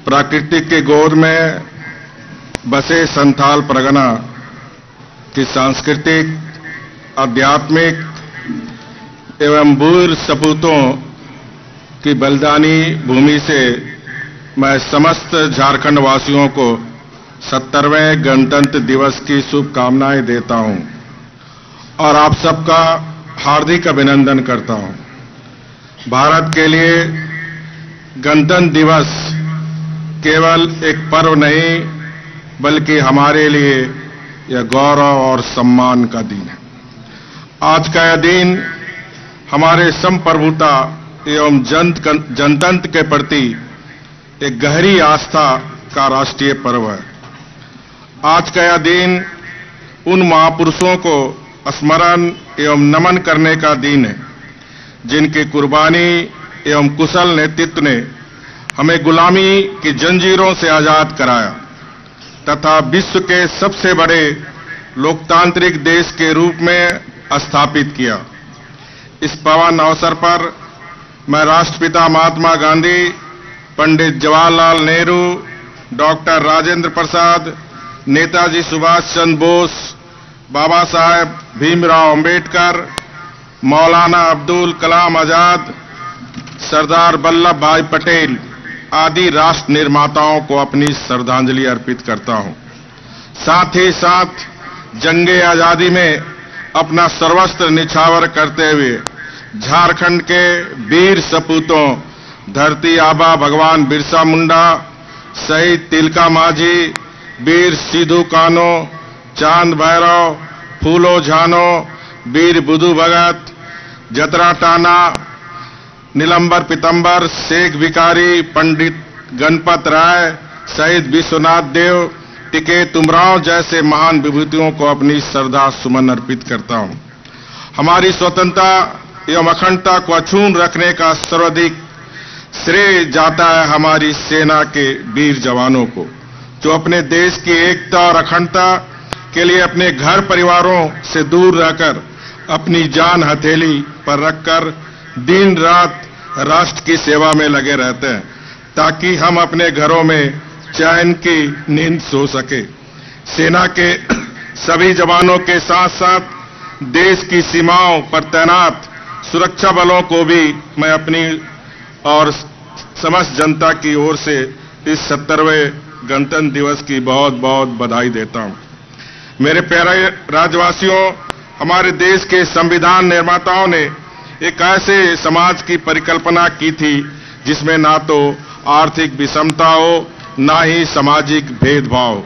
प्रकृति के गोद में बसे संथाल परगना की सांस्कृतिक, आध्यात्मिक एवं वीर सपूतों की बलिदानी भूमि से मैं समस्त झारखंड वासियों को 70वें गणतंत्र दिवस की शुभकामनाएं देता हूं और आप सबका हार्दिक अभिनंदन करता हूं। भारत के लिए गणतंत्र दिवस केवल एक पर्व नहीं बल्कि हमारे लिए यह गौरव और सम्मान का दिन है। आज का यह दिन हमारे संप्रभुता एवं जनतंत्र के प्रति एक गहरी आस्था का राष्ट्रीय पर्व है। आज का यह दिन उन महापुरुषों को स्मरण एवं नमन करने का दिन है जिनकी कुर्बानी एवं कुशल नेतृत्व ने हमें गुलामी की जंजीरों से आजाद कराया तथा विश्व के सबसे बड़े लोकतांत्रिक देश के रूप में स्थापित किया। इस पावन अवसर पर मैं राष्ट्रपिता महात्मा गांधी, पंडित जवाहरलाल नेहरू, डॉक्टर राजेंद्र प्रसाद, नेताजी सुभाष चंद्र बोस, बाबा साहेब भीमराव अंबेडकर, मौलाना अब्दुल कलाम आजाद, सरदार वल्लभ भाई पटेल आदि राष्ट्र निर्माताओं को अपनी श्रद्धांजलि अर्पित करता हूं। साथ ही साथ जंगे आजादी में अपना सर्वस्व निछावर करते हुए झारखंड के वीर सपूतों धरती आबा भगवान बिरसा मुंडा, शहीद तिलका मांझी, वीर सिद्धू कान्हू, चांद भैरव, फूलो झानो, वीर बुधु भगत, जतरा टाना, नीलंबर पितंबर, शेख भिखारी, पंडित गणपत राय, शहीद विश्वनाथ देव, टिके तुमराव जैसे महान विभूतियों को अपनी श्रद्धा सुमन अर्पित करता हूं। हमारी स्वतंत्रता एवं अखंडता को अक्षुण्ण रखने का सर्वाधिक श्रेय जाता है हमारी सेना के वीर जवानों को, जो अपने देश की एकता और अखंडता के लिए अपने घर परिवारों से दूर रहकर अपनी जान हथेली पर रखकर दिन रात राष्ट्र की सेवा में लगे रहते हैं ताकि हम अपने घरों में चैन की नींद सो सके। सेना के सभी जवानों के साथ साथ देश की सीमाओं पर तैनात सुरक्षा बलों को भी मैं अपनी और समस्त जनता की ओर से इस 70वें गणतंत्र दिवस की बहुत बहुत बधाई देता हूं। मेरे प्यारे राज्यवासियों, हमारे देश के संविधान निर्माताओं ने एक ऐसे समाज की परिकल्पना की थी जिसमें ना तो आर्थिक विषमता हो ना ही सामाजिक भेदभाव,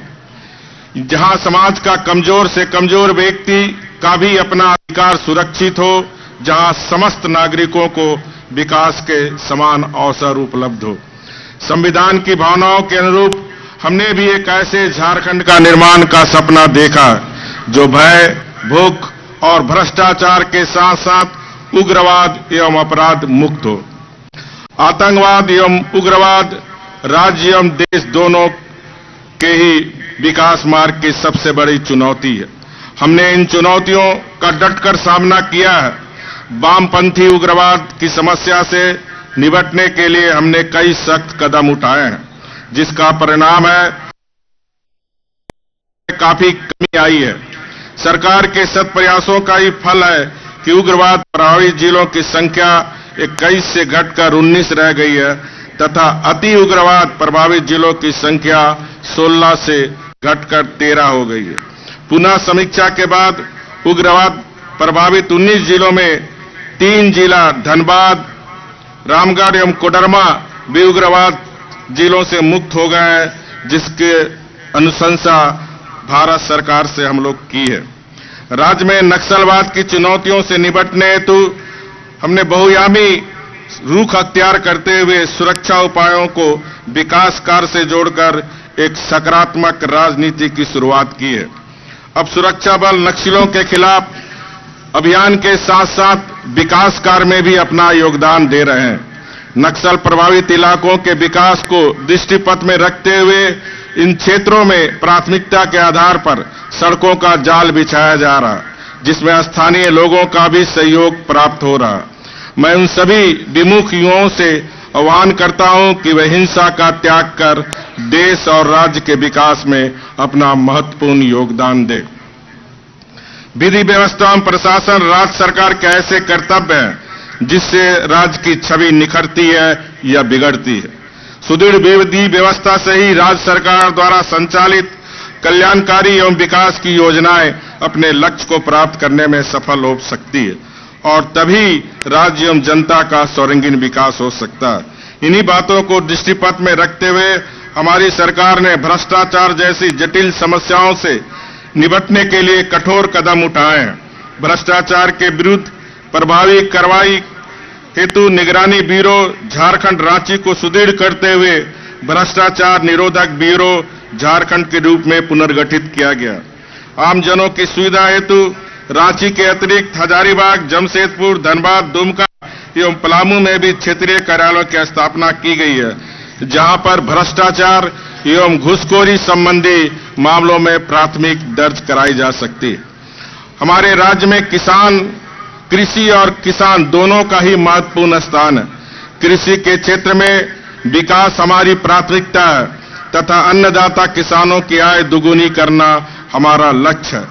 जहां समाज का कमजोर से कमजोर व्यक्ति का भी अपना अधिकार सुरक्षित हो, जहां समस्त नागरिकों को विकास के समान अवसर उपलब्ध हो। संविधान की भावनाओं के अनुरूप हमने भी एक ऐसे झारखंड का निर्माण का सपना देखा जो भय, भूख और भ्रष्टाचार के साथ साथ उग्रवाद एवं अपराध मुक्त हो। आतंकवाद एवं उग्रवाद राज्य एवं देश दोनों के ही विकास मार्ग की सबसे बड़ी चुनौती है। हमने इन चुनौतियों का डटकर सामना किया है। वामपंथी उग्रवाद की समस्या से निपटने के लिए हमने कई सख्त कदम उठाए हैं, जिसका परिणाम है काफी कमी आई है। सरकार के सत प्रयासों का ही फल है कि उग्रवाद प्रभावित जिलों की संख्या 21 से घटकर 19 रह गई है तथा अति उग्रवाद प्रभावित जिलों की संख्या 16 से घटकर 13 हो गई है। पुनः समीक्षा के बाद उग्रवाद प्रभावित 19 जिलों में 3 जिला धनबाद, रामगढ़ एवं कोडरमा भी उग्रवाद जिलों से मुक्त हो गए हैं, जिसके अनुशंसा भारत सरकार से हम लोग की है। राज्य में नक्सलवाद की चुनौतियों से निपटने हेतु हमने बहुआयामी रुख अख्तियार करते हुए सुरक्षा उपायों को विकास कार्य से जोड़कर एक सकारात्मक राजनीति की शुरुआत की है। अब सुरक्षा बल नक्सलियों के खिलाफ अभियान के साथ साथ विकास कार्य में भी अपना योगदान दे रहे हैं। नक्सल प्रभावित इलाकों के विकास को दृष्टिपथ में रखते हुए इन क्षेत्रों में प्राथमिकता के आधार पर सड़कों का जाल बिछाया जा रहा, जिसमें स्थानीय लोगों का भी सहयोग प्राप्त हो रहा। मैं उन सभी विमुख युवाओं से आह्वान करता हूं कि वे हिंसा का त्याग कर देश और राज्य के विकास में अपना महत्वपूर्ण योगदान दें। विधि व्यवस्था एवं प्रशासन राज्य सरकार के ऐसे कर्तव्य हैं जिससे राज्य की छवि निखरती है या बिगड़ती है। सुदृढ़ विधि व्यवस्था से ही राज्य सरकार द्वारा संचालित कल्याणकारी एवं विकास की योजनाएं अपने लक्ष्य को प्राप्त करने में सफल हो सकती है और तभी राज्य एवं जनता का सर्वांगीण विकास हो सकता है। इन्हीं बातों को दृष्टिपथ में रखते हुए हमारी सरकार ने भ्रष्टाचार जैसी जटिल समस्याओं से निपटने के लिए कठोर कदम उठाए हैं। भ्रष्टाचार के विरुद्ध प्रभावी कार्रवाई हेतु निगरानी ब्यूरो झारखंड रांची को सुदृढ़ करते हुए भ्रष्टाचार निरोधक ब्यूरो झारखंड के रूप में पुनर्गठित किया गया। आमजनों की सुविधा हेतु रांची के अतिरिक्त हजारीबाग, जमशेदपुर, धनबाद, दुमका एवं पलामू में भी क्षेत्रीय कार्यालयों की स्थापना की गई है, जहां पर भ्रष्टाचार एवं घूसखोरी संबंधी मामलों में प्राथमिक दर्ज कराई जा सकती है। हमारे राज्य में कृषि और किसान दोनों का ही महत्वपूर्ण स्थान है। कृषि के क्षेत्र में विकास हमारी प्राथमिकता है तथा अन्नदाता किसानों की आय दुगुनी करना हमारा लक्ष्य है।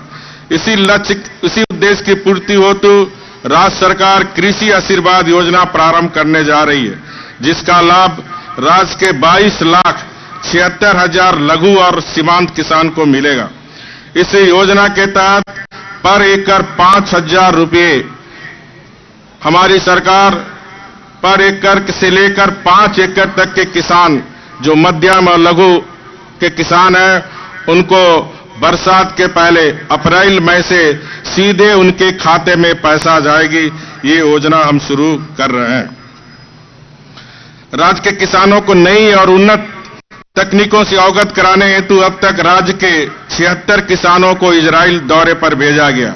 इसी उद्देश्य की पूर्ति हेतु राज्य सरकार कृषि आशीर्वाद योजना प्रारंभ करने जा रही है, जिसका लाभ राज्य के 22,76,000 लघु और सीमांत किसान को मिलेगा। इस योजना के तहत पर एकड़ 5,000 रुपये हमारी सरकार पर एकड़ से लेकर 5 एकड़ तक के किसान जो मध्यम और लघु के किसान हैं, उनको बरसात के पहले अप्रैल मई से सीधे उनके खाते में पैसा जाएगी। ये योजना हम शुरू कर रहे हैं। राज्य के किसानों को नई और उन्नत तकनीकों से अवगत कराने हेतु अब तक राज्य के 76 किसानों को इजराइल दौरे पर भेजा गया।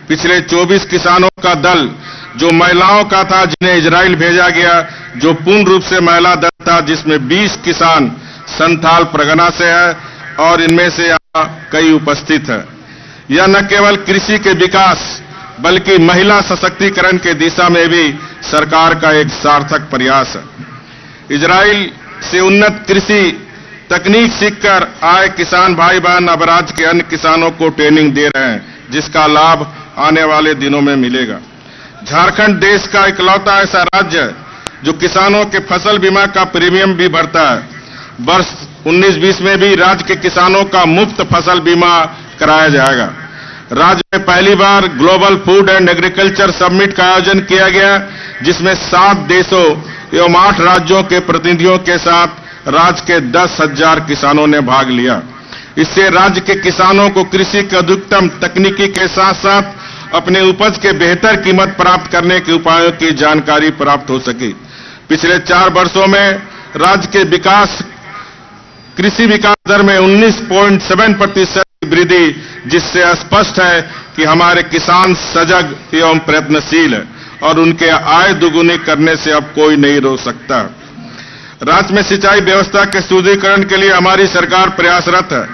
पिछले 24 किसानों का दल जो महिलाओं का था, जिन्हें इजराइल भेजा गया, जो पूर्ण रूप से महिला दल था, जिसमें 20 किसान संथाल परगना से है और इनमें से यहाँ कई उपस्थित है। यह न केवल कृषि के विकास बल्कि महिला सशक्तिकरण के दिशा में भी सरकार का एक सार्थक प्रयास है। इजराइल से उन्नत कृषि तकनीक सीखकर आए किसान भाई बहन अब राज्य के अन्य किसानों को ट्रेनिंग दे रहे हैं, जिसका लाभ आने वाले दिनों में मिलेगा। झारखंड देश का इकलौता ऐसा राज्य है जो किसानों के फसल बीमा का प्रीमियम भी भरता है। वर्ष 19-20 में भी राज्य के किसानों का मुफ्त फसल बीमा कराया जाएगा। राज्य में पहली बार global food and agriculture summit का आयोजन किया गया, जिसमें 7 देशों एवं 8 राज्यों के प्रतिनिधियों के साथ राज्य के 10,000 किसानों ने भाग लिया। इससे राज्य के किसानों को कृषि के अधिकतम तकनीकी के साथ साथ अपने उपज के बेहतर कीमत प्राप्त करने के उपायों की जानकारी प्राप्त हो सकी। पिछले 4 वर्षों में राज्य के कृषि विकास दर में 19.7% की वृद्धि, जिससे स्पष्ट है कि हमारे किसान सजग एवं प्रयत्नशील है और उनके आय दुगुनी करने से अब कोई नहीं रोक सकता। राज्य में सिंचाई व्यवस्था के सुदृढ़ीकरण के लिए हमारी सरकार प्रयासरत है।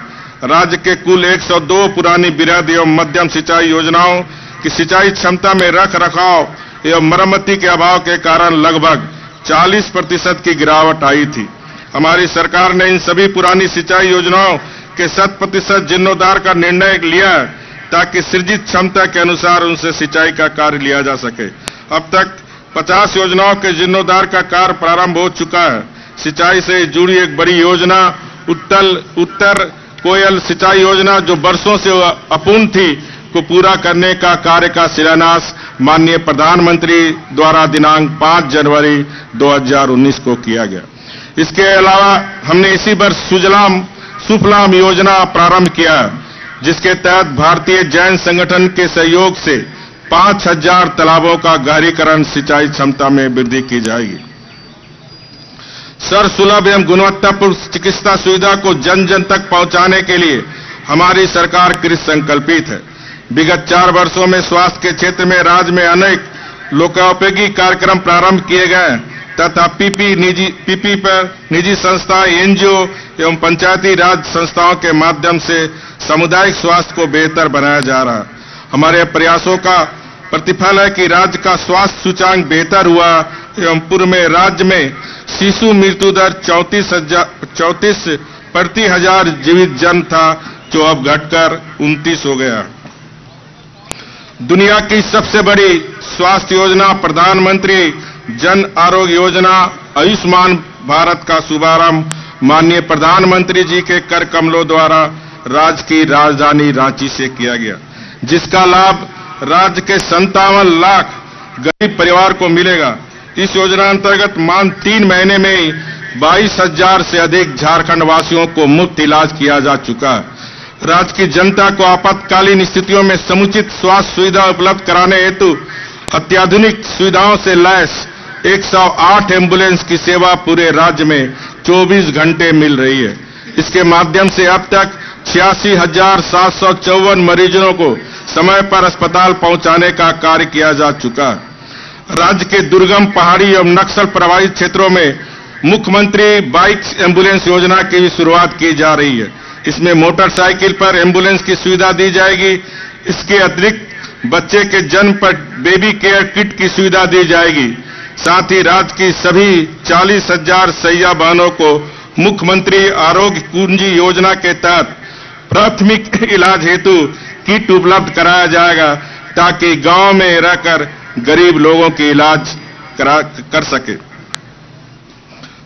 राज्य के कुल 102 पुरानी वृहद एवं मध्यम सिंचाई योजनाओं की सिंचाई क्षमता में रख रखाव एवं मरम्मति के अभाव के कारण लगभग 40% की गिरावट आई थी। हमारी सरकार ने इन सभी पुरानी सिंचाई योजनाओं के 100% जीर्णोद्धार का निर्णय लिया है, ताकि सृजित क्षमता के अनुसार उनसे सिंचाई का कार्य लिया जा सके। अब तक 50 योजनाओं के जीर्णोद्धार का कार्य प्रारंभ हो चुका है। सिंचाई से जुड़ी एक बड़ी योजना उत्तर कोयल सिंचाई योजना, जो वर्षों से अपूर्ण थी, को पूरा करने का कार्य का शिलान्यास माननीय प्रधानमंत्री द्वारा दिनांक 5 जनवरी 2019 को किया गया। इसके अलावा हमने इसी वर्ष सुफलाम योजना प्रारंभ किया, जिसके तहत भारतीय जैन संगठन के सहयोग से 5,000 तालाबों का गहरीकरण सिंचाई क्षमता में वृद्धि की जाएगी। सर्वसुलभ एवं गुणवत्तापूर्ण चिकित्सा सुविधा को जन जन तक पहुंचाने के लिए हमारी सरकार कृत संकल्पित है। विगत 4 वर्षों में स्वास्थ्य के क्षेत्र में राज्य में अनेक लोकोपयोगी कार्यक्रम प्रारंभ किए गए तथा पीपी पर निजी संस्था, एनजीओ एवं पंचायती राज संस्थाओं के माध्यम से सामुदायिक स्वास्थ्य को बेहतर बनाया जा रहा है। हमारे प्रयासों का प्रतिफल है कि राज्य का स्वास्थ्य सूचांक बेहतर हुआ एवं पूर्व में राज्य में शिशु मृत्यु दर 34 प्रति हजार जीवित जन्म था, जो अब घटकर 29 हो गया। दुनिया की सबसे बड़ी स्वास्थ्य योजना प्रधानमंत्री जन आरोग्य योजना आयुष्मान भारत का शुभारंभ माननीय प्रधानमंत्री जी के कर कमलों द्वारा राज्य की राजधानी रांची से किया गया, जिसका लाभ राज्य के 57 लाख गरीब परिवार को मिलेगा। इस योजना अंतर्गत मान 3 महीने में ही 22,000 से अधिक झारखंड वासियों को मुफ्त इलाज किया जा चुका है। राज्य की जनता को आपातकालीन स्थितियों में समुचित स्वास्थ्य सुविधा उपलब्ध कराने हेतु अत्याधुनिक सुविधाओं से लैस 108 एम्बुलेंस की सेवा पूरे राज्य में 24 घंटे मिल रही है। इसके माध्यम से अब तक 86,754 मरीजों को समय पर अस्पताल पहुंचाने का कार्य किया जा चुका है। राज्य के दुर्गम पहाड़ी एवं नक्सल प्रभावित क्षेत्रों में मुख्यमंत्री बाइक एम्बुलेंस योजना की भी शुरुआत की जा रही है। इसमें मोटरसाइकिल पर एम्बुलेंस की सुविधा दी जाएगी। इसके अतिरिक्त बच्चे के जन्म पर बेबी केयर किट की सुविधा दी जाएगी। साथ ही राज्य की सभी 40,000 सैया बहनों को मुख्यमंत्री आरोग्य कुंजी योजना के तहत प्राथमिक इलाज हेतु किट उपलब्ध कराया जाएगा, ताकि गांव में रहकर गरीब लोगों की इलाज कर सके।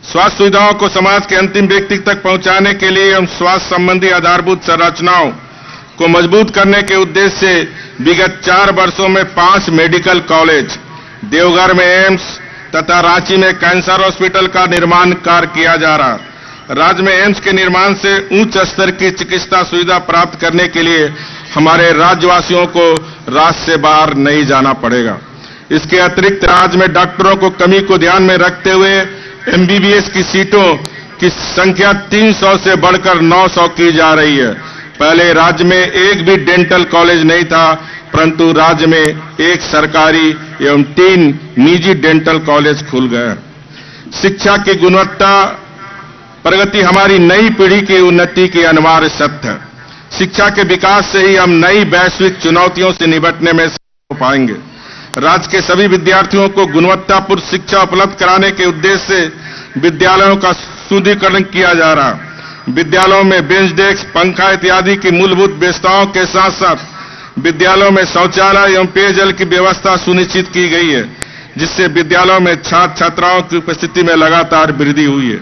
स्वास्थ्य सुविधाओं को समाज के अंतिम व्यक्ति तक पहुंचाने के लिए एवं स्वास्थ्य संबंधी आधारभूत संरचनाओं को मजबूत करने के उद्देश्य से विगत 4 वर्षों में 5 मेडिकल कॉलेज, देवघर में एम्स तथा रांची में कैंसर हॉस्पिटल का निर्माण कार्य किया जा रहा है। राज्य में एम्स के निर्माण से उच्च स्तर की चिकित्सा सुविधा प्राप्त करने के लिए हमारे राज्यवासियों को राज्य से बाहर नहीं जाना पड़ेगा। इसके अतिरिक्त राज्य में डॉक्टरों को कमी को ध्यान में रखते हुए एमबीबीएस की सीटों की संख्या 300 से बढ़कर 900 की जा रही है। पहले राज्य में एक भी डेंटल कॉलेज नहीं था, परंतु राज्य में एक सरकारी एवं 3 निजी डेंटल कॉलेज खुल गए। शिक्षा की गुणवत्ता प्रगति हमारी नई पीढ़ी की उन्नति की अनिवार्य शर्त है। शिक्षा के विकास से ही हम नई वैश्विक चुनौतियों से निपटने में सफल हो पाएंगे। राज्य के सभी विद्यार्थियों को गुणवत्तापूर्ण शिक्षा उपलब्ध कराने के उद्देश्य से विद्यालयों का सुदृढ़ीकरण किया जा रहा है। विद्यालयों में बेंच डेस्क, पंखा इत्यादि की मूलभूत व्यवस्थाओं के साथ साथ विद्यालयों में शौचालय एवं पेयजल की व्यवस्था सुनिश्चित की गई है, जिससे विद्यालयों में छात्र छात्राओं की उपस्थिति में लगातार वृद्धि हुई है,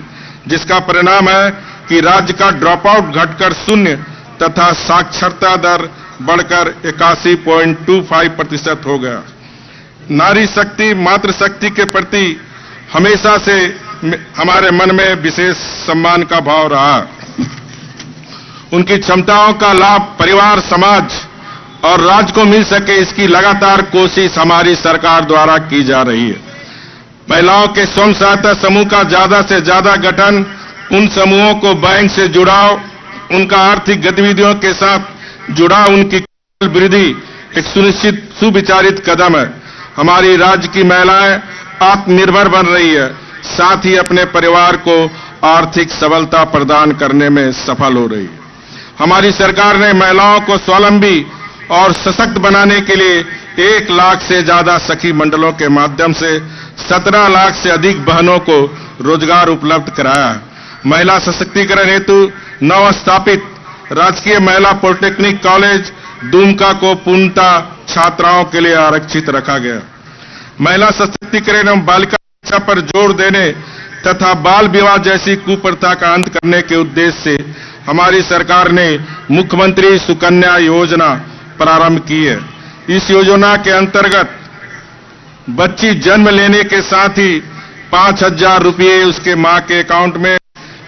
जिसका परिणाम है कि राज्य का ड्रॉप आउट घटकर 0 तथा साक्षरता दर बढ़कर 81.25% हो गया। नारी शक्ति, मातृशक्ति के प्रति हमेशा से हमारे मन में विशेष सम्मान का भाव रहा। उनकी क्षमताओं का लाभ परिवार, समाज और राज्य को मिल सके, इसकी लगातार कोशिश हमारी सरकार द्वारा की जा रही है। महिलाओं के स्वयं सहायता समूह का ज्यादा से ज्यादा गठन, उन समूहों को बैंक से जुड़ाव, उनका आर्थिक गतिविधियों के साथ जुड़ाव, उनकी वृद्धि एक सुनिश्चित सुविचारित कदम है। हमारी राज्य की महिलाएं आत्मनिर्भर बन रही है, साथ ही अपने परिवार को आर्थिक सबलता प्रदान करने में सफल हो रही है। हमारी सरकार ने महिलाओं को स्वावलंबी और सशक्त बनाने के लिए 1 लाख से ज्यादा सखी मंडलों के माध्यम से 17 लाख से अधिक बहनों को रोजगार उपलब्ध कराया है। महिला सशक्तिकरण हेतु नवस्थापित राजकीय महिला पॉलिटेक्निक कॉलेज दुमका को पूर्णतः छात्राओं के लिए आरक्षित रखा गया। महिला सशक्तिकरण एवं बालिका शिक्षा पर जोर देने तथा बाल विवाह जैसी कुप्रथा का अंत करने के उद्देश्य से हमारी सरकार ने मुख्यमंत्री सुकन्या योजना प्रारंभ की है। इस योजना के अंतर्गत बच्ची जन्म लेने के साथ ही 5,000 रुपये उसके मां के अकाउंट में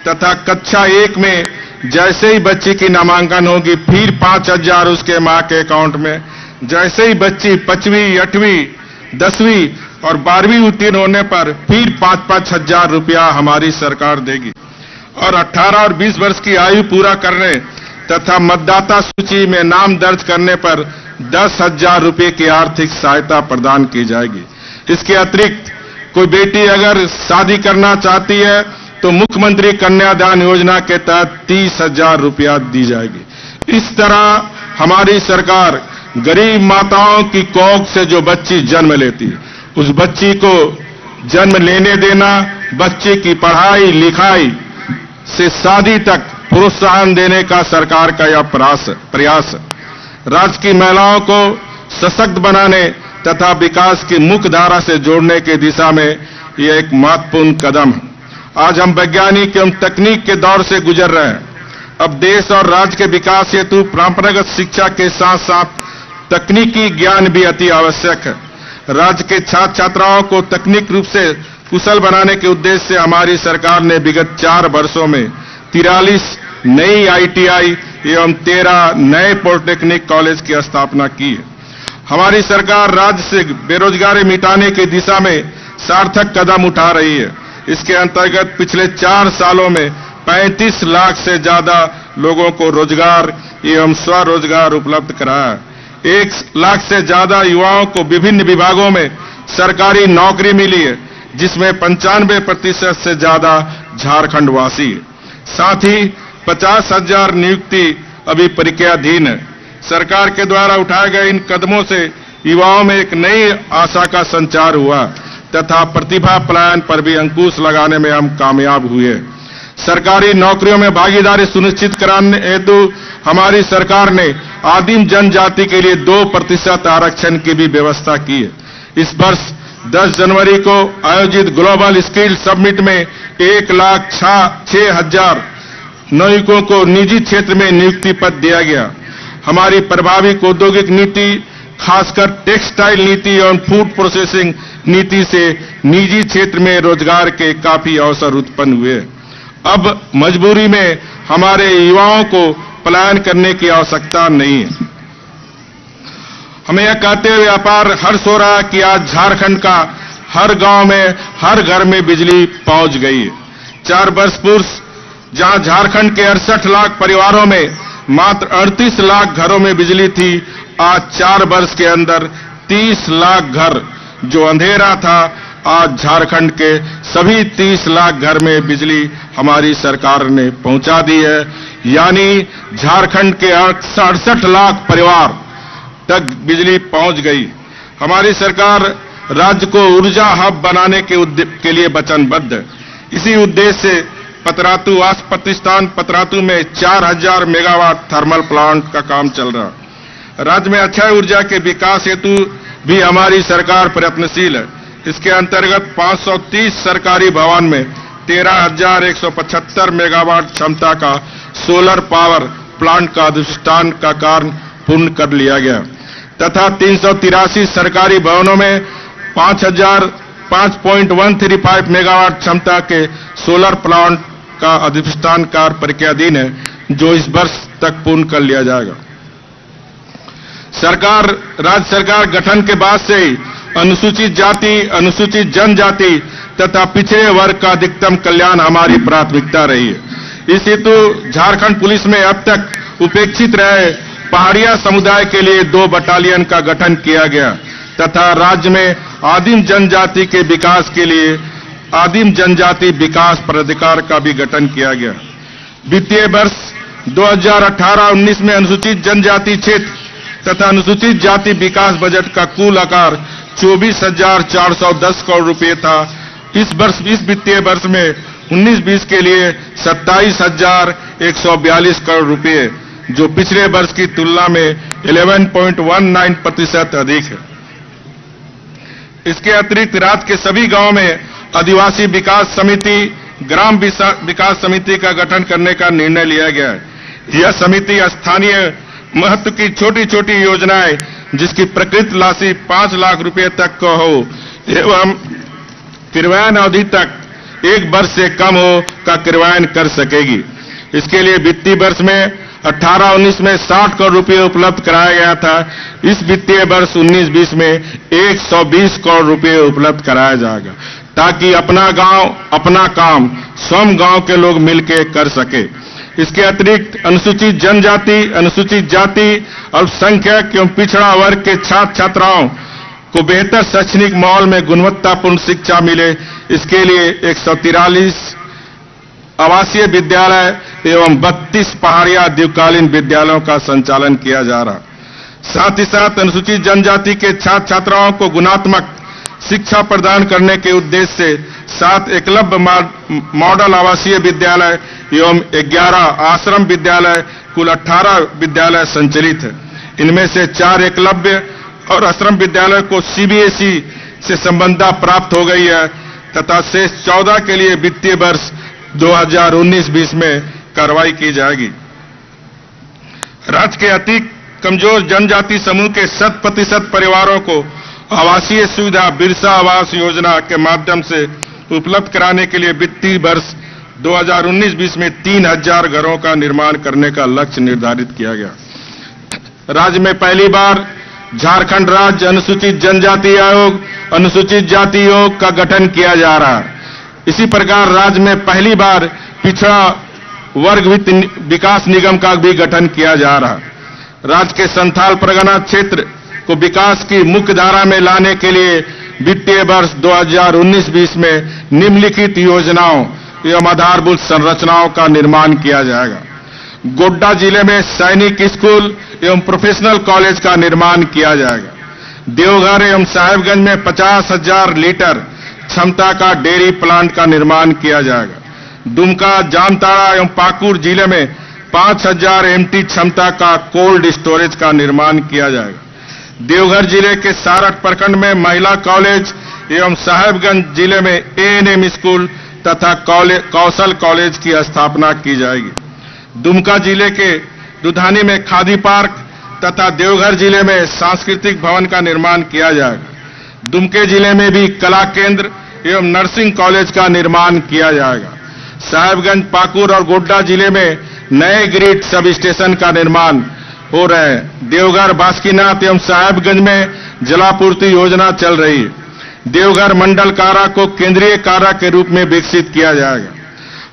तथा कक्षा 1 में जैसे ही बच्ची की नामांकन होगी फिर 5,000 उसके मां के अकाउंट में। जैसे ही बच्ची 5वीं, 8वीं, 10वीं और 12वीं उत्तीर्ण होने पर फिर 5-5 हजार रुपया हमारी सरकार देगी। और 18 और 20 वर्ष की आयु पूरा करने तथा मतदाता सूची में नाम दर्ज करने पर 10,000 रुपये की आर्थिक सहायता प्रदान की जाएगी। इसके अतिरिक्त कोई बेटी अगर शादी करना चाहती है तो मुख्यमंत्री कन्यादान योजना के तहत 30,000 रुपया दी जाएगी। इस तरह हमारी सरकार गरीब माताओं की कोख से जो बच्ची जन्म लेती है उस बच्ची को जन्म लेने देना, बच्चे की पढ़ाई लिखाई से शादी तक प्रोत्साहन देने का सरकार का यह प्रयास राज्य की महिलाओं को सशक्त बनाने तथा विकास की मुख्य धारा से जोड़ने की दिशा में यह एक महत्वपूर्ण कदम है। आज हम वैज्ञानिक एवं तकनीक के दौर से गुजर रहे हैं। अब देश और राज्य के विकास हेतु परंपरागत शिक्षा के साथ साथ तकनीकी ज्ञान भी अति आवश्यक है। राज्य के छात्र छात्राओं को तकनीक रूप से कुशल बनाने के उद्देश्य से हमारी सरकार ने विगत 4 वर्षों में 43 नई ITI एवं 13 नए पॉलिटेक्निक कॉलेज की स्थापना की है। हमारी सरकार राज्य से बेरोजगारी मिटाने की दिशा में सार्थक कदम उठा रही है। इसके अंतर्गत पिछले 4 सालों में 35 लाख से ज्यादा लोगों को रोजगार एवं स्वरोजगार उपलब्ध कराया है। 1 लाख से ज्यादा युवाओं को विभिन्न विभागों में सरकारी नौकरी मिली है, जिसमें 95% से ज्यादा झारखंड वासी है। साथ ही 50,000 नियुक्ति अभी प्रक्रियाधीन है। सरकार के द्वारा उठाए गए इन कदमों से युवाओं में एक नई आशा का संचार हुआ तथा प्रतिभा पलायन पर भी अंकुश लगाने में हम कामयाब हुए। सरकारी नौकरियों में भागीदारी सुनिश्चित कराने हेतु हमारी सरकार ने आदिम जनजाति के लिए 2% आरक्षण की भी व्यवस्था की है। इस वर्ष 10 जनवरी को आयोजित ग्लोबल स्किल समिट में 1,06,000 नागरिकों को निजी क्षेत्र में नियुक्ति पद दिया गया। हमारी प्रभावी औद्योगिक नीति, खासकर टेक्सटाइल नीति एवं फूड प्रोसेसिंग नीति से निजी क्षेत्र में रोजगार के काफी अवसर उत्पन्न हुए। अब मजबूरी में हमारे युवाओं को पलायन करने की आवश्यकता नहीं है। हमें यह कहते हुए अपार हर्ष हो रहा है कि आज झारखंड का हर गांव में, हर घर में बिजली पहुंच गई है। 4 वर्ष पूर्व जहां झारखंड के 68 लाख परिवारों में मात्र 38 लाख घरों में बिजली थी, आज 4 वर्ष के अंदर 30 लाख घर जो अंधेरा था, आज झारखंड के सभी 30 लाख घर में बिजली हमारी सरकार ने पहुंचा दी है। यानी झारखंड के 68 लाख परिवार तक बिजली पहुंच गई। हमारी सरकार राज्य को ऊर्जा हब बनाने के लिए वचनबद्ध है। इसी उद्देश्य से पतरातू वाष्प प्रतिष्ठान पतरातू में 4000 मेगावाट थर्मल प्लांट का काम चल रहा है। राज्य में अक्षय ऊर्जा के विकास हेतु भी हमारी सरकार प्रयत्नशील है। इसके अंतर्गत 530 सरकारी भवन में 13,175 मेगावाट क्षमता का सोलर पावर प्लांट का अधिष्ठान का कार्य पूर्ण कर लिया गया तथा 383 सरकारी भवनों में 5.135 मेगावाट क्षमता के सोलर प्लांट का अधिष्ठान कार्य प्रक्रियाधीन है, जो इस वर्ष तक पूर्ण कर लिया जाएगा। राज्य सरकार गठन के बाद से ही अनुसूचित जाति, अनुसूचित जनजाति तथा पिछड़े वर्ग का अधिकतम कल्याण हमारी प्राथमिकता रही है। इस हेतु झारखंड पुलिस में अब तक उपेक्षित रहे पहाड़िया समुदाय के लिए 2 बटालियन का गठन किया गया तथा राज्य में आदिम जनजाति के विकास के लिए आदिम जनजाति विकास प्राधिकार का भी गठन किया गया। वित्तीय वर्ष 2018-19 में अनुसूचित जनजाति क्षेत्र तथा अनुसूचित जाति विकास बजट का कुल आकार 24,410 करोड़ रुपए था। इस वित्तीय वर्ष में 19-20 के लिए 27,142 करोड़ रुपए, जो पिछले वर्ष की तुलना में 11.19% अधिक है। इसके अतिरिक्त राज्य के सभी गांवों में आदिवासी विकास समिति, ग्राम विकास समिति का गठन करने का निर्णय लिया गया है। यह समिति स्थानीय महत्व की छोटी छोटी योजनाएं जिसकी प्रकृत राशि 5 लाख रुपए तक का हो एवं क्रियान्वयन अवधि तक 1 वर्ष से कम हो का क्रियान्वयन कर सकेगी। इसके लिए वित्तीय वर्ष में 18-19 में 60 करोड़ रुपए उपलब्ध कराया गया था। इस वित्तीय वर्ष 19-20 में 120 करोड़ रुपए उपलब्ध कराया जाएगा ताकि अपना गांव, अपना काम स्वयं गांव के लोग मिलकर कर सके। इसके अतिरिक्त अनुसूचित जनजाति, अनुसूचित जाति, अल्पसंख्यक एवं पिछड़ा वर्ग के छात्र छात्राओं को बेहतर शैक्षणिक माहौल में गुणवत्तापूर्ण शिक्षा मिले, इसके लिए 143 आवासीय विद्यालय एवं 32 पहाड़िया द्वीपकालीन विद्यालयों का संचालन किया जा रहा। साथ ही साथ अनुसूचित जनजाति के छात्र छात्राओं को गुणात्मक शिक्षा प्रदान करने के उद्देश्य से 7 एकलव्य मॉडल आवासीय विद्यालय एवं 11 आश्रम विद्यालय, कुल 18 विद्यालय संचालित है। इनमें से 4 एकलव्य और आश्रम विद्यालय को सीबीएसई से संबद्धता प्राप्त हो गई है तथा शेष 14 के लिए वित्तीय वर्ष 2019-20 में कार्रवाई की जाएगी। राज्य के अति कमजोर जनजाति समूह के 100% परिवारों को आवासीय सुविधा बिरसा आवास योजना के माध्यम से उपलब्ध कराने के लिए वित्तीय वर्ष 2019-20 में 3000 घरों का निर्माण करने का लक्ष्य निर्धारित किया गया। राज्य में पहली बार झारखंड राज्य अनुसूचित जनजाति आयोग, अनुसूचित जाति आयोग का गठन किया जा रहा है। इसी प्रकार राज्य में पहली बार पिछड़ा वर्ग विकास निगम का भी गठन किया जा रहा है। राज्य के संथाल परगना क्षेत्र को विकास की मुख्य धारा में लाने के लिए वित्तीय वर्ष 2019-20 में निम्नलिखित योजनाओं एवं आधारभूत संरचनाओं का निर्माण किया जाएगा। गोड्डा जिले में सैनिक स्कूल एवं प्रोफेशनल कॉलेज का निर्माण किया जाएगा। देवघर एवं साहेबगंज में 50,000 लीटर क्षमता का डेयरी प्लांट का निर्माण किया जाएगा। दुमका, जामताड़ा एवं पाकुड़ जिले में 5,000 एमटी क्षमता का कोल्ड स्टोरेज का निर्माण किया जाएगा। देवघर जिले के सारठ प्रखंड में महिला कॉलेज एवं साहेबगंज जिले में एएनएम स्कूल तथा कौशल कॉलेज की स्थापना की जाएगी। दुमका जिले के दुधानी में खादी पार्क तथा देवघर जिले में सांस्कृतिक भवन का निर्माण किया जाएगा। दुमके जिले में भी कला केंद्र एवं नर्सिंग कॉलेज का निर्माण किया जाएगा। साहेबगंज, पाकुड़ और गोड्डा जिले में नए ग्रिड सब स्टेशन का निर्माण हो रहे हैं। देवघर, बासुकीनाथ एवं साहेबगंज में जलापूर्ति योजना चल रही है। देवघर मंडल कारा को केंद्रीय कारा के रूप में विकसित किया जाएगा।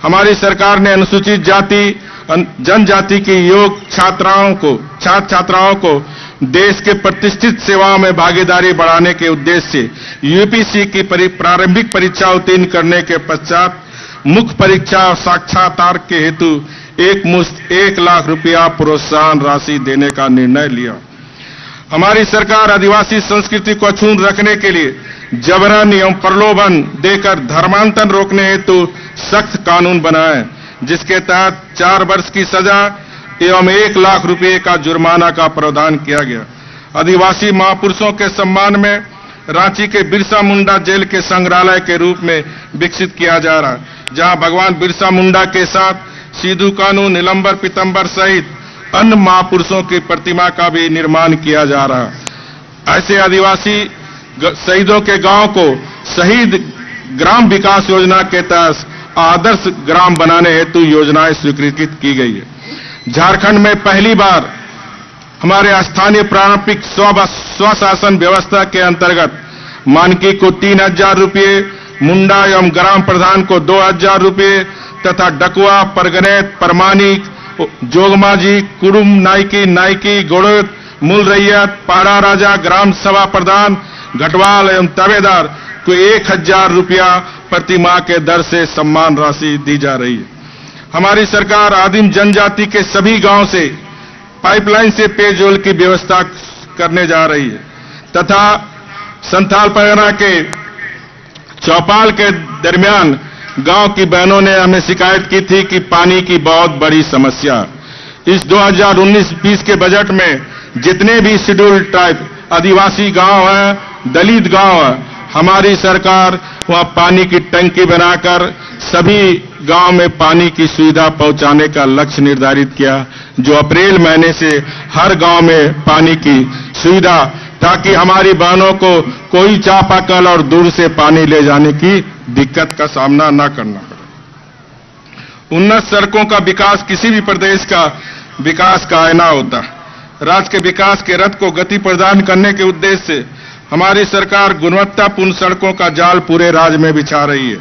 हमारी सरकार ने अनुसूचित जाति जनजाति की योग छात्राओं को देश के प्रतिष्ठित सेवाओं में भागीदारी बढ़ाने के उद्देश्य से यूपीसी की प्रारंभिक परीक्षा उत्तीर्ण करने के पश्चात मुख्य परीक्षा और साक्षात्कार के हेतु एक मुश्त 1 लाख रुपया प्रोत्साहन राशि देने का निर्णय लिया। हमारी सरकार आदिवासी संस्कृति को अक्षुण्ण रखने के लिए जबरन एवं प्रलोभन देकर धर्मांतरण रोकने हेतु सख्त कानून बनाए, जिसके तहत 4 वर्ष की सजा एवं 1 लाख रुपए का जुर्माना का प्रावधान किया गया। आदिवासी महापुरुषों के सम्मान में रांची के बिरसा मुंडा जेल के संग्रहालय के रूप में विकसित किया जा रहा है, जहां भगवान बिरसा मुंडा के साथ सिद्धू कानू, नीलंबर पीतंबर सहित अन्य महापुरुषों की प्रतिमा का भी निर्माण किया जा रहा है। ऐसे आदिवासी शहीदों के गांव को शहीद ग्राम विकास योजना के तहत आदर्श ग्राम बनाने हेतु योजनाएं स्वीकृत की गई है। झारखंड में पहली बार हमारे स्थानीय प्रारंभिक स्वशासन व्यवस्था के अंतर्गत मानकी को 3,000 रुपये, मुंडा एवं ग्राम प्रधान को 2,000 रुपये तथा डकुआ, परगनेत, परमानिक, जोगमाजी, कुडुम, नाइकी, गोड़ोत, मूल रैयत, पहाड़ा राजा, ग्राम सभा प्रधान, घटवाल एवं तबेदार को 1,000 रुपया प्रति माह के दर से सम्मान राशि दी जा रही है। हमारी सरकार आदिम जनजाति के सभी गांव से पाइपलाइन से पेयजल की व्यवस्था करने जा रही है तथा संथाल परगना के चौपाल के दरमियान गांव की बहनों ने हमें शिकायत की थी कि पानी की बहुत बड़ी समस्या। इस 2019-20 के बजट में जितने भी शेड्यूल्ड ट्राइब आदिवासी गांव हैं, दलित गांव हैं, हमारी सरकार वहां पानी की टंकी बनाकर सभी गांव में पानी की सुविधा पहुंचाने का लक्ष्य निर्धारित किया, जो अप्रैल महीने से हर गांव में पानी की सुविधा, ताकि हमारी बहनों को कोई चापाकल और दूर से पानी ले जाने की दिक्कत का सामना न करना पड़े। उन्नत सड़कों का विकास किसी भी प्रदेश का विकास का आईना होता है। राज्य के विकास के रथ को गति प्रदान करने के उद्देश्य से हमारी सरकार गुणवत्तापूर्ण सड़कों का जाल पूरे राज्य में बिछा रही है।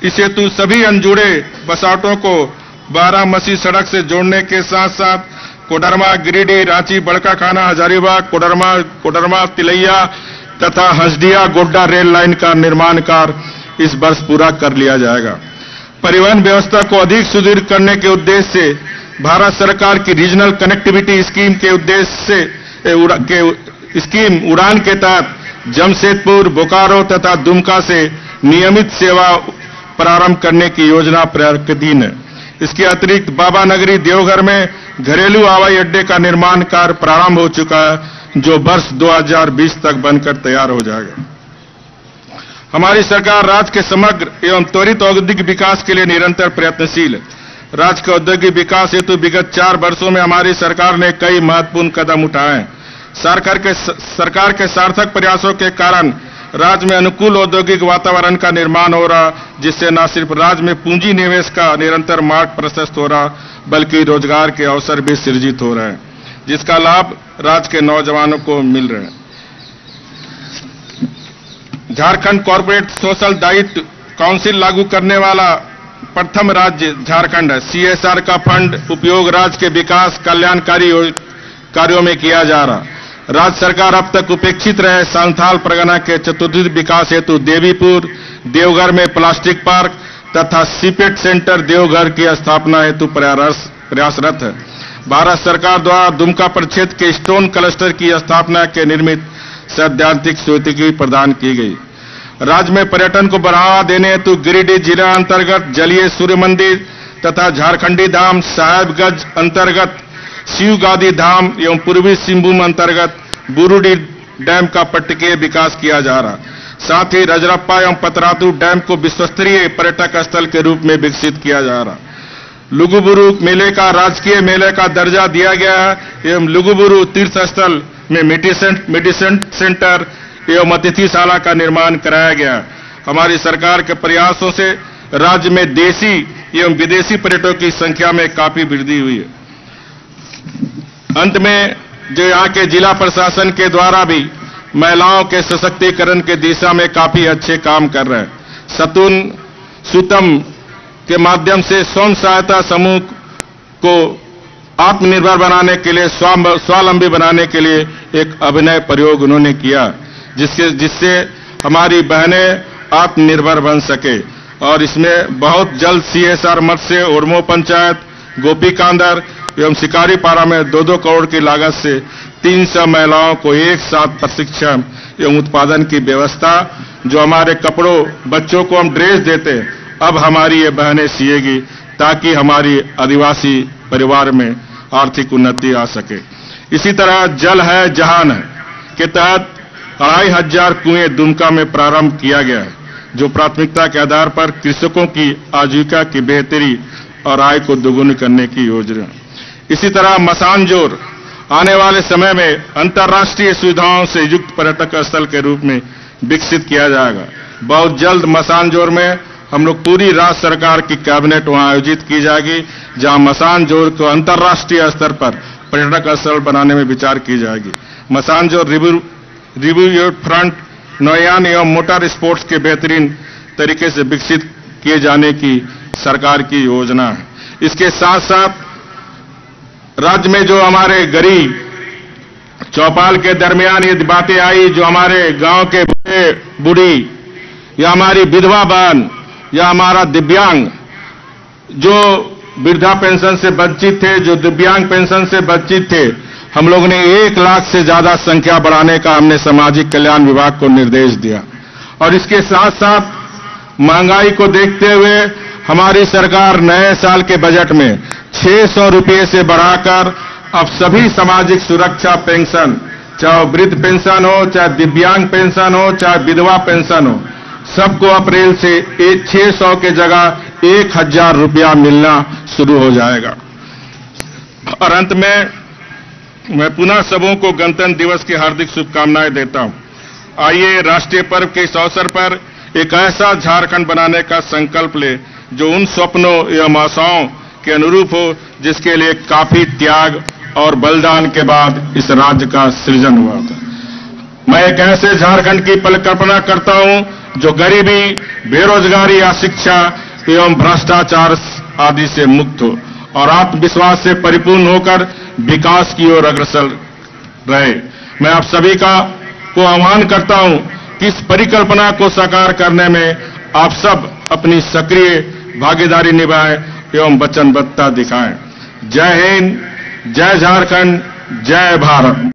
इस हेतु सभी अनजुड़े बसाहटों को बारामसी सड़क से जोड़ने के साथ साथ कोडरमा, गिरिडीह, रांची, बड़काखाना, हजारीबाग, कोडरमा, तिलैया तथा हंसडिया, गोड्डा रेल लाइन का निर्माण कार्य इस वर्ष पूरा कर लिया जाएगा। परिवहन व्यवस्था को अधिक सुदृढ़ करने के उद्देश्य से भारत सरकार की रीजनल कनेक्टिविटी स्कीम के उद्देश्य से स्कीम उड़ान के तहत जमशेदपुर, बोकारो तथा दुमका से नियमित सेवा प्रारंभ करने की योजना प्रगतिधीन है। इसके अतिरिक्त बाबा नगरी देवघर में घरेलू हवाई अड्डे का निर्माण कार्य प्रारंभ हो चुका है, जो वर्ष 2020 तक बनकर तैयार हो जाएगा। हमारी सरकार राज्य के समग्र एवं त्वरित औद्योगिक विकास के लिए निरंतर प्रयत्नशील है। राज्य के औद्योगिक विकास हेतु विगत 4 वर्षों में हमारी सरकार ने कई महत्वपूर्ण कदम उठाए हैं। सरकार के सार्थक प्रयासों के कारण राज्य में अनुकूल औद्योगिक वातावरण का निर्माण हो रहा, जिससे न सिर्फ राज्य में पूंजी निवेश का निरंतर मार्ग प्रशस्त हो रहा, बल्कि रोजगार के अवसर भी सृजित हो रहे हैं, जिसका लाभ राज्य के नौजवानों को मिल रहे हैं। झारखंड कॉर्पोरेट सोशल दायित्व काउंसिल लागू करने वाला प्रथम राज्य झारखंड है। CSR का फंड उपयोग राज्य के विकास कल्याणकारी कार्यों में किया जा रहा। राज्य सरकार अब तक उपेक्षित रहे संथाल परगना के चतुर्विध विकास हेतु देवीपुर, देवघर में प्लास्टिक पार्क तथा सीपेट सेंटर देवघर की स्थापना हेतु प्रयासरत है। भारत सरकार द्वारा दुमका परिक्षेत्र के स्टोन क्लस्टर की स्थापना के निर्मित सैद्धांतिक स्वीकृति प्रदान की गई। राज्य में पर्यटन को बढ़ावा देने हेतु गिरिडीह जिला अंतर्गत जलीय सूर्य मंदिर तथा झारखंडी धाम, साहेबगंज अंतर्गत शिव गादी धाम एवं पूर्वी सिंहभूम अंतर्गत बुरुडी डैम का पट्टिकीय विकास किया जा रहा। साथ ही रजरप्पा एवं पतरातू डैम को विश्वस्तरीय पर्यटक स्थल के रूप में विकसित किया जा रहा। लुगुबुरु मेले का राजकीय मेले का दर्जा दिया गया है एवं लुगुबुरु तीर्थ स्थल में मेडिसिन सेंटर एवं अतिथिशाला का निर्माण कराया गया। हमारी सरकार के प्रयासों से राज्य में देशी एवं विदेशी पर्यटकों की संख्या में काफी वृद्धि हुई है। अंत में जो यहाँ के जिला प्रशासन के द्वारा भी महिलाओं के सशक्तिकरण के दिशा में काफी अच्छे काम कर रहे हैं। सतुन सुतम के माध्यम से स्वयं सहायता समूह को आत्मनिर्भर बनाने के लिए, स्वावलंबी बनाने के लिए एक अभिनव प्रयोग उन्होंने किया, जिससे हमारी बहनें आत्मनिर्भर बन सके। और इसमें बहुत जल्द CSR मद से ओरमो पंचायत, गोपीकांदर एवं शिकारीपाड़ा में 2-2 करोड़ की लागत से 300 महिलाओं को एक साथ प्रशिक्षण एवं उत्पादन की व्यवस्था, जो हमारे कपड़ों, बच्चों को हम ड्रेस देते, अब हमारी ये बहनें सिएगी, ताकि हमारी आदिवासी परिवार में आर्थिक उन्नति आ सके। इसी तरह जल है जहान है के तहत 2500 कुएं दुमका में प्रारंभ किया गया है, जो प्राथमिकता के आधार पर कृषकों की आजीविका की बेहतरी और आय को दोगुनी करने की योजना। इसी तरह मसानजोर आने वाले समय में अंतर्राष्ट्रीय सुविधाओं से युक्त पर्यटक स्थल के रूप में विकसित किया जाएगा। बहुत जल्द मसानजोर में हम लोग पूरी राज्य सरकार की कैबिनेट वहां आयोजित की जाएगी, जहां मसानजोर को अंतर्राष्ट्रीय स्तर पर पर्यटक स्थल बनाने में विचार की जाएगी। मसानजोर रिव्यू फ्रंट नौयान एवं मोटर स्पोर्ट्स के बेहतरीन तरीके से विकसित किए जाने की सरकार की योजना है। इसके साथ साथ राज्य में जो हमारे गरीब चौपाल के दरमियान ये बातें आई, जो हमारे गांव के बूढ़ी या हमारी विधवा बहन या हमारा दिव्यांग जो वृद्धा पेंशन से वंचित थे, जो दिव्यांग पेंशन से वंचित थे, हम लोगों ने 1 लाख से ज्यादा संख्या बढ़ाने का हमने सामाजिक कल्याण विभाग को निर्देश दिया। और इसके साथ साथ महंगाई को देखते हुए हमारी सरकार नए साल के बजट में 600 रुपये से बढ़ाकर अब सभी सामाजिक सुरक्षा पेंशन, चाहे वृद्ध पेंशन हो, चाहे दिव्यांग पेंशन हो, चाहे विधवा पेंशन हो, सबको अप्रैल से 600 के जगह 1000 रुपया मिलना शुरू हो जाएगा। और अंत में मैं पुनः सबों को गणतंत्र दिवस की हार्दिक शुभकामनाएं देता हूं। आइए राष्ट्रीय पर्व के इस अवसर पर एक ऐसा झारखंड बनाने का संकल्प ले जो उन स्वप्नों एवं आशाओं के अनुरूप हो जिसके लिए काफी त्याग और बलिदान के बाद इस राज्य का सृजन हुआ था। मैं एक ऐसे झारखंड की परिकल्पना करता हूं जो गरीबी, बेरोजगारी, अशिक्षा एवं भ्रष्टाचार आदि से मुक्त हो और आत्मविश्वास से परिपूर्ण होकर विकास की ओर अग्रसर रहे। मैं आप सभी को आह्वान करता हूं कि इस परिकल्पना को साकार करने में आप सब अपनी सक्रिय भागीदारी निभाएं एवं वचनबद्धता दिखाएं। जय हिंद, जय झारखंड, जय भारत।